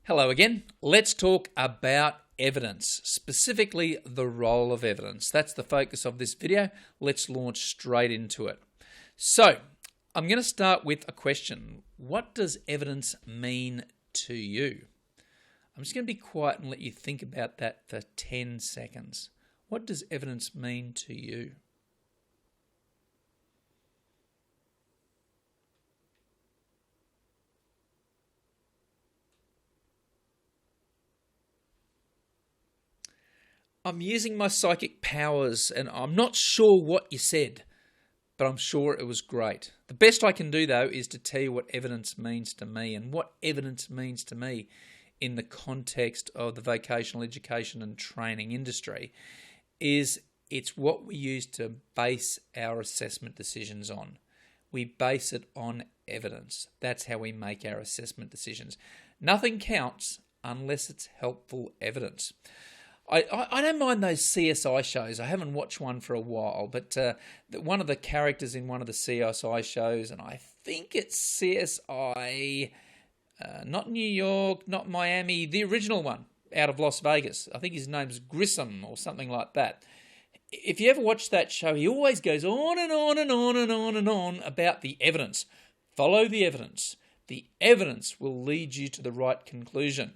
Hello again. Let's talk about evidence, specifically the role of evidence. That's the focus of this video. Let's launch straight into it. So, I'm going to start with a question. What does evidence mean to you? I'm just going to be quiet and let you think about that for 10 seconds. What does evidence mean to you? I'm using my psychic powers and I'm not sure what you said, but I'm sure it was great. The best I can do, though, is to tell you what evidence means to me. And what evidence means to me in the context of the vocational education and training industry is it's what we use to base our assessment decisions on. We base it on evidence. That's how we make our assessment decisions. Nothing counts unless it's helpful evidence. I don't mind those CSI shows. I haven't watched one for a while, but one of the characters in one of the CSI shows, and I think it's CSI, not New York, not Miami, the original one out of Las Vegas. I think his name's Grissom or something like that. If you ever watch that show, he always goes on and on and on and on and on about the evidence. Follow the evidence. The evidence will lead you to the right conclusion.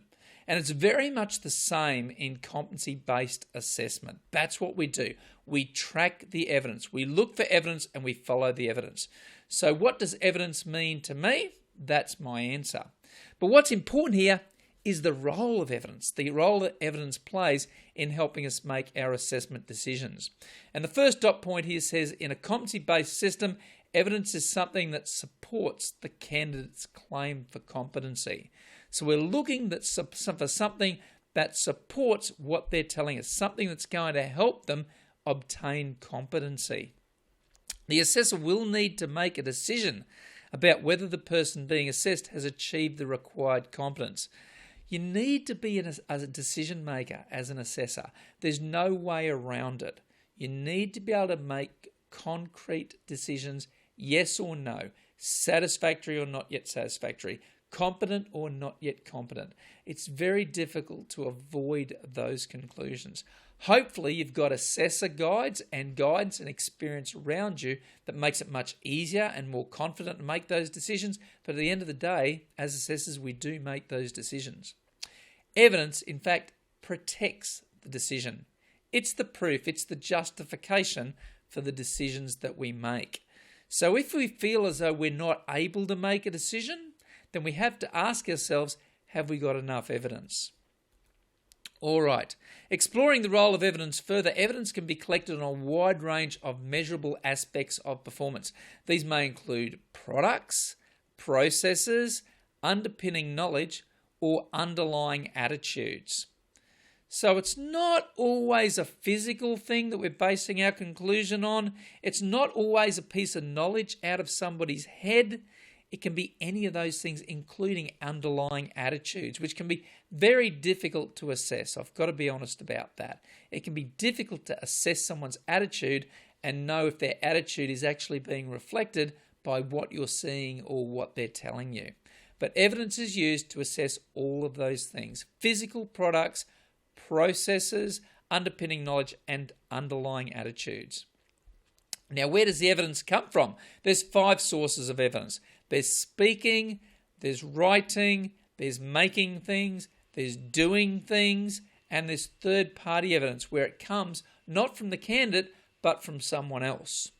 And it's very much the same in competency-based assessment. That's what we do. We track the evidence. We look for evidence and we follow the evidence. So what does evidence mean to me? That's my answer. But what's important here is the role of evidence, the role that evidence plays in helping us make our assessment decisions. And the first dot point here says, in a competency-based system, evidence is something that supports the candidate's claim for competency. So we're looking for something that supports what they're telling us, something that's going to help them obtain competency. The assessor will need to make a decision about whether the person being assessed has achieved the required competence. You need to be as a decision maker as an assessor. There's no way around it. You need to be able to make concrete decisions, yes or no, satisfactory or not yet satisfactory, competent or not yet competent. It's very difficult to avoid those conclusions. Hopefully you've got assessor guides and experience around you that makes it much easier and more confident to make those decisions. But at the end of the day, as assessors, we do make those decisions. Evidence, in fact, protects the decision. It's the proof, it's the justification for the decisions that we make. So if we feel as though we're not able to make a decision, then we have to ask ourselves, have we got enough evidence? All right. Exploring the role of evidence further, evidence can be collected on a wide range of measurable aspects of performance. These may include products, processes, underpinning knowledge, or underlying attitudes. So it's not always a physical thing that we're basing our conclusion on. It's not always a piece of knowledge out of somebody's head. It can be any of those things, including underlying attitudes, which can be very difficult to assess. I've got to be honest about that. It can be difficult to assess someone's attitude and know if their attitude is actually being reflected by what you're seeing or what they're telling you. But evidence is used to assess all of those things: physical products, processes, underpinning knowledge, and underlying attitudes. Now, where does the evidence come from? There's 5 sources of evidence. There's speaking, there's writing, there's making things, there's doing things, and there's third-party evidence where it comes not from the candidate, but from someone else.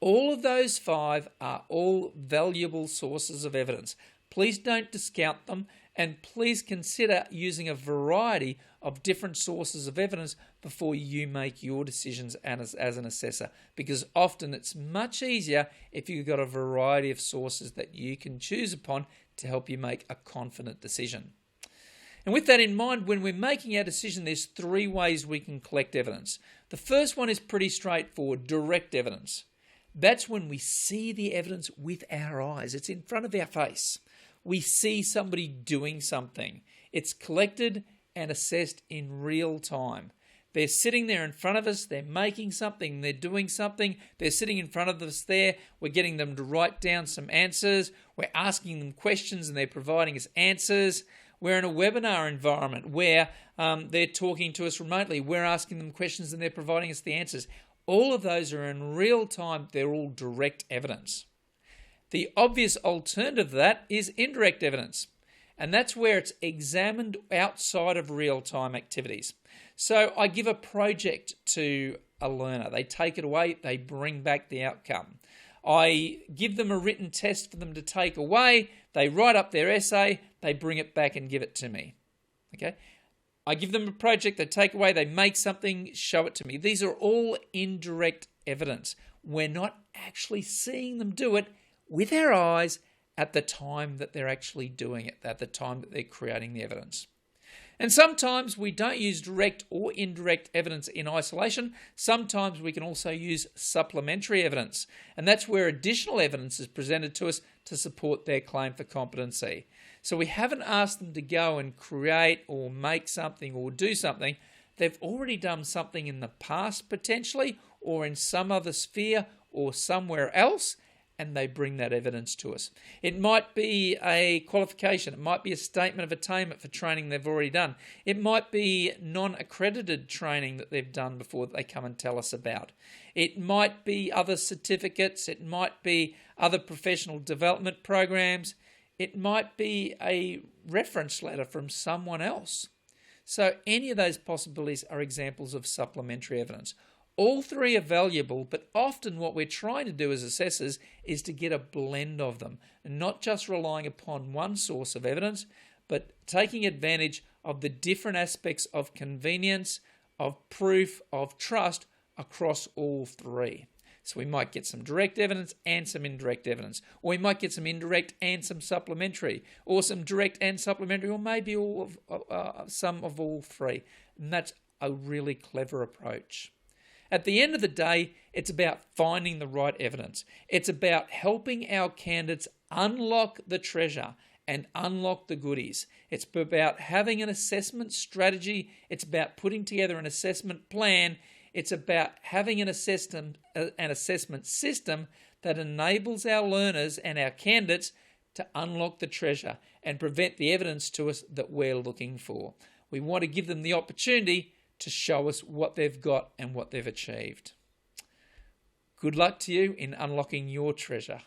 All of those 5 are all valuable sources of evidence. Please don't discount them, and please consider using a variety of different sources of evidence before you make your decisions as an assessor, because often it's much easier if you've got a variety of sources that you can choose upon to help you make a confident decision. And with that in mind, when we're making our decision, there's 3 ways we can collect evidence. The first one is pretty straightforward: direct evidence. That's when we see the evidence with our eyes. It's in front of our face. We see somebody doing something. It's collected and assessed in real time. They're sitting there in front of us, they're making something, they're doing something, they're sitting in front of us there, we're getting them to write down some answers, we're asking them questions and they're providing us answers, We're in a webinar environment where they're talking to us remotely. We're asking them questions and they're providing us the answers. All of those are in real time. They're all direct evidence. The obvious alternative to that is indirect evidence. And that's where it's examined outside of real-time activities. So I give a project to a learner. They take it away. They bring back the outcome. I give them a written test for them to take away. They write up their essay. They bring it back and give it to me. Okay? I give them a project. They take away. They make something, show it to me. These are all indirect evidence. We're not actually seeing them do it with our eyes at the time that they're actually doing it, at the time that they're creating the evidence. And sometimes we don't use direct or indirect evidence in isolation. Sometimes we can also use supplementary evidence. And that's where additional evidence is presented to us to support their claim for competency. So we haven't asked them to go and create or make something or do something. They've already done something in the past potentially, or in some other sphere or somewhere else, and they bring that evidence to us. It might be a qualification. It might be a statement of attainment for training they've already done. It might be non-accredited training that they've done before that they come and tell us about. It might be other certificates. It might be other professional development programs. It might be a reference letter from someone else. So any of those possibilities are examples of supplementary evidence. All three are valuable, but often what we're trying to do as assessors is to get a blend of them, and not just relying upon one source of evidence, but taking advantage of the different aspects of convenience, of proof, of trust across all three. So we might get some direct evidence and some indirect evidence, or we might get some indirect and some supplementary, or some direct and supplementary, or maybe some of all three. And that's a really clever approach. At the end of the day, it's about finding the right evidence. It's about helping our candidates unlock the treasure and unlock the goodies. It's about having an assessment strategy. It's about putting together an assessment plan. It's about having an assessment system that enables our learners and our candidates to unlock the treasure and present the evidence to us that we're looking for. We want to give them the opportunity to show us what they've got and what they've achieved. Good luck to you in unlocking your treasure.